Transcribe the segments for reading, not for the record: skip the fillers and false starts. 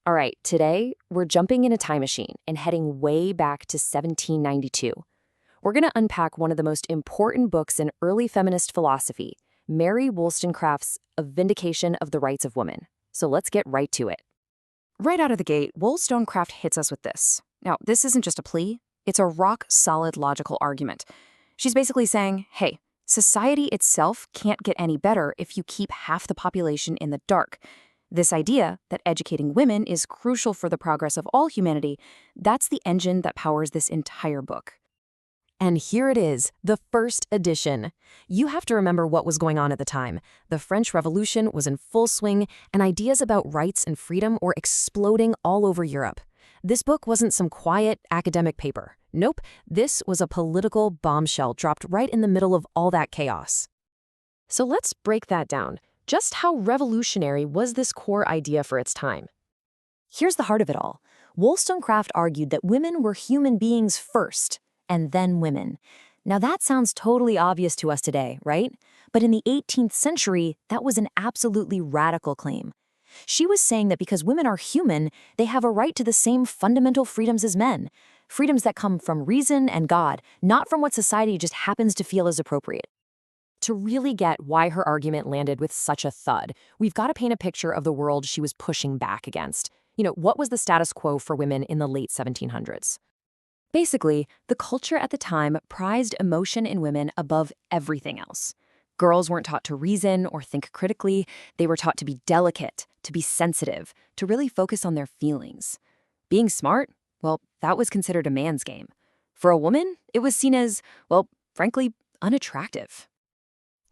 All right, today we're jumping in a time machine and heading way back to 1792. We're going to unpack one of the most important books in early feminist philosophy, Mary Wollstonecraft's A Vindication of the Rights of Women. So let's get right to it. Right out of the gate, Wollstonecraft hits us with this. Now, this isn't just a plea, it's a rock-solid logical argument. She's basically saying, hey, society itself can't get any better if you keep half the population in the dark. This idea that educating women is crucial for the progress of all humanity, that's the engine that powers this entire book. And here it is, the first edition. You have to remember what was going on at the time. The French Revolution was in full swing, and ideas about rights and freedom were exploding all over Europe. This book wasn't some quiet academic paper. Nope, this was a political bombshell dropped right in the middle of all that chaos. So let's break that down. Just how revolutionary was this core idea for its time? Here's the heart of it all. Wollstonecraft argued that women were human beings first, and then women. Now that sounds totally obvious to us today, right? But in the 18th century, that was an absolutely radical claim. She was saying that because women are human, they have a right to the same fundamental freedoms as men. Freedoms that come from reason and God, not from what society just happens to feel is appropriate. To really get why her argument landed with such a thud, we've got to paint a picture of the world she was pushing back against. What was the status quo for women in the late 1700s? Basically, the culture at the time prized emotion in women above everything else. Girls weren't taught to reason or think critically. They were taught to be delicate, to be sensitive, to really focus on their feelings. Being smart, well, that was considered a man's game. For a woman, it was seen as, well, frankly, unattractive.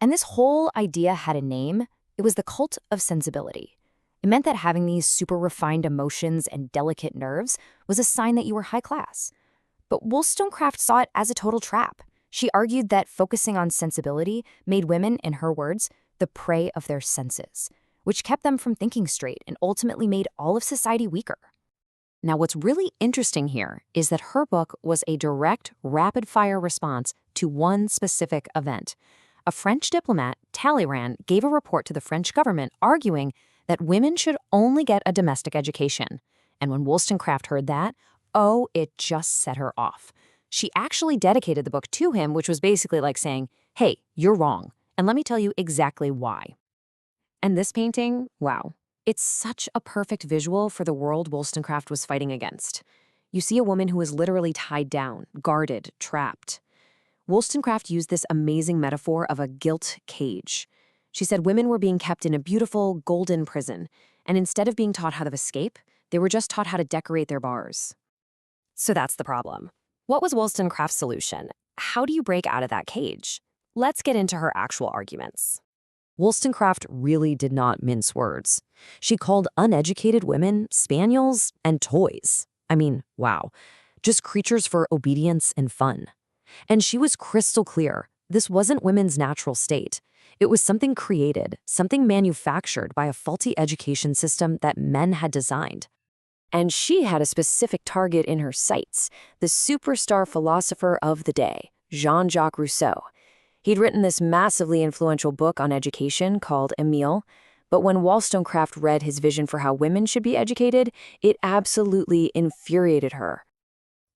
And this whole idea had a name. It was the cult of sensibility. It meant that having these super refined emotions and delicate nerves was a sign that you were high class. But Wollstonecraft saw it as a total trap. She argued that focusing on sensibility made women, in her words, the prey of their senses, which kept them from thinking straight and ultimately made all of society weaker. Now, what's really interesting here is that her book was a direct, rapid-fire response to one specific event. A French diplomat, Talleyrand, gave a report to the French government arguing that women should only get a domestic education. And when Wollstonecraft heard that, it just set her off. She actually dedicated the book to him, which was basically like saying, hey, you're wrong, and let me tell you exactly why. And this painting, wow, it's such a perfect visual for the world Wollstonecraft was fighting against. You see a woman who is literally tied down, guarded, trapped. Wollstonecraft used this amazing metaphor of a gilt cage. She said women were being kept in a beautiful, golden prison, and instead of being taught how to escape, they were just taught how to decorate their bars. So that's the problem. What was Wollstonecraft's solution? How do you break out of that cage? Let's get into her actual arguments. Wollstonecraft really did not mince words. She called uneducated women spaniels and toys. I mean, wow, just creatures for obedience and fun. And she was crystal clear. This wasn't women's natural state. It was something created, something manufactured by a faulty education system that men had designed. And she had a specific target in her sights, the superstar philosopher of the day, Jean-Jacques Rousseau. He'd written this massively influential book on education called Emile, but when Wollstonecraft read his vision for how women should be educated, it absolutely infuriated her.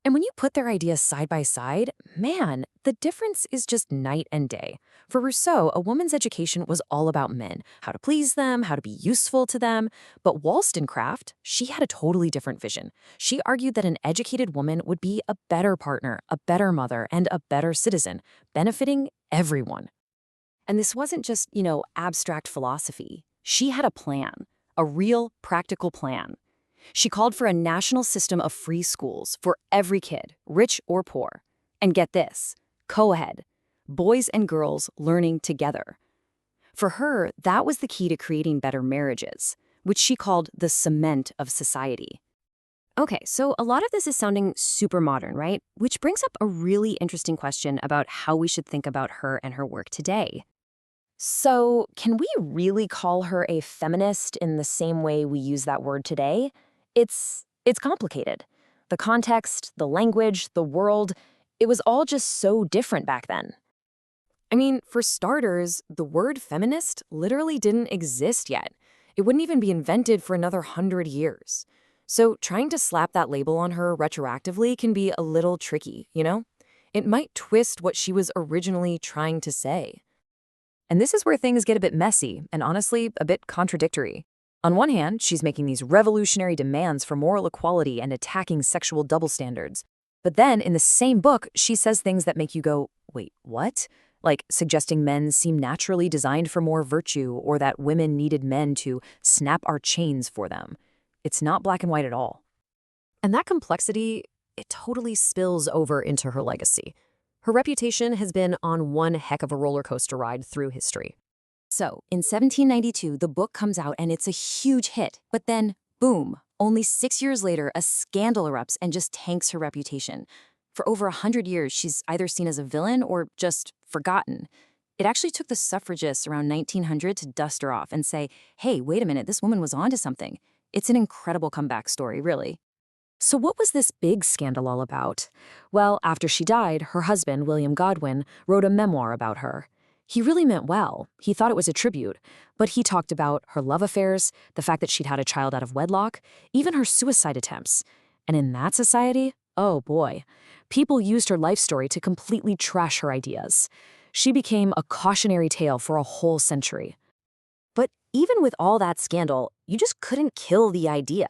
And when you put their ideas side by side, man, the difference is just night and day. For Rousseau, a woman's education was all about men, how to please them, how to be useful to them. But Wollstonecraft, she had a totally different vision. She argued that an educated woman would be a better partner, a better mother, and a better citizen, benefiting everyone. And this wasn't just, abstract philosophy. She had a plan, a real practical plan. She called for a national system of free schools for every kid, rich or poor. And get this, co-ed, boys and girls learning together. For her, that was the key to creating better marriages, which she called the cement of society. Okay, so a lot of this is sounding super modern, right? Which brings up a really interesting question about how we should think about her and her work today. So, can we really call her a feminist in the same way we use that word today? It's complicated. The context, the language, the world, it was all just so different back then. I mean, for starters, the word feminist literally didn't exist yet. It wouldn't even be invented for another 100 years. So trying to slap that label on her retroactively can be a little tricky, you know? It might twist what she was originally trying to say. And this is where things get a bit messy and honestly a bit contradictory. On one hand, she's making these revolutionary demands for moral equality and attacking sexual double standards. But then, in the same book, she says things that make you go, wait, what? Like suggesting men seem naturally designed for more virtue or that women needed men to snap our chains for them. It's not black and white at all. And that complexity, it totally spills over into her legacy. Her reputation has been on one heck of a roller coaster ride through history. So, in 1792, the book comes out and it's a huge hit. But then, boom, only 6 years later, a scandal erupts and just tanks her reputation. For over 100 years, she's either seen as a villain or just forgotten. It actually took the suffragists around 1900 to dust her off and say, hey, wait a minute, this woman was onto something. It's an incredible comeback story, really. So what was this big scandal all about? Well, after she died, her husband, William Godwin, wrote a memoir about her. He really meant well. He thought it was a tribute, but he talked about her love affairs, the fact that she'd had a child out of wedlock, even her suicide attempts. And in that society, oh boy, people used her life story to completely trash her ideas. She became a cautionary tale for a whole century. But even with all that scandal, you just couldn't kill the idea.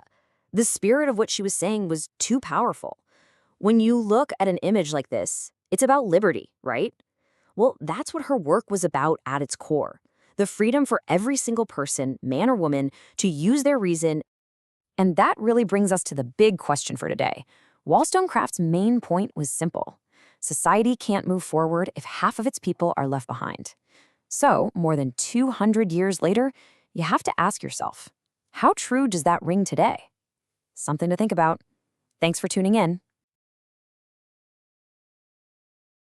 The spirit of what she was saying was too powerful. When you look at an image like this, it's about liberty, right? Well, that's what her work was about at its core. The freedom for every single person, man or woman, to use their reason. And that really brings us to the big question for today. Wollstonecraft's main point was simple. Society can't move forward if half of its people are left behind. So, more than 200 years later, you have to ask yourself, how true does that ring today? Something to think about. Thanks for tuning in.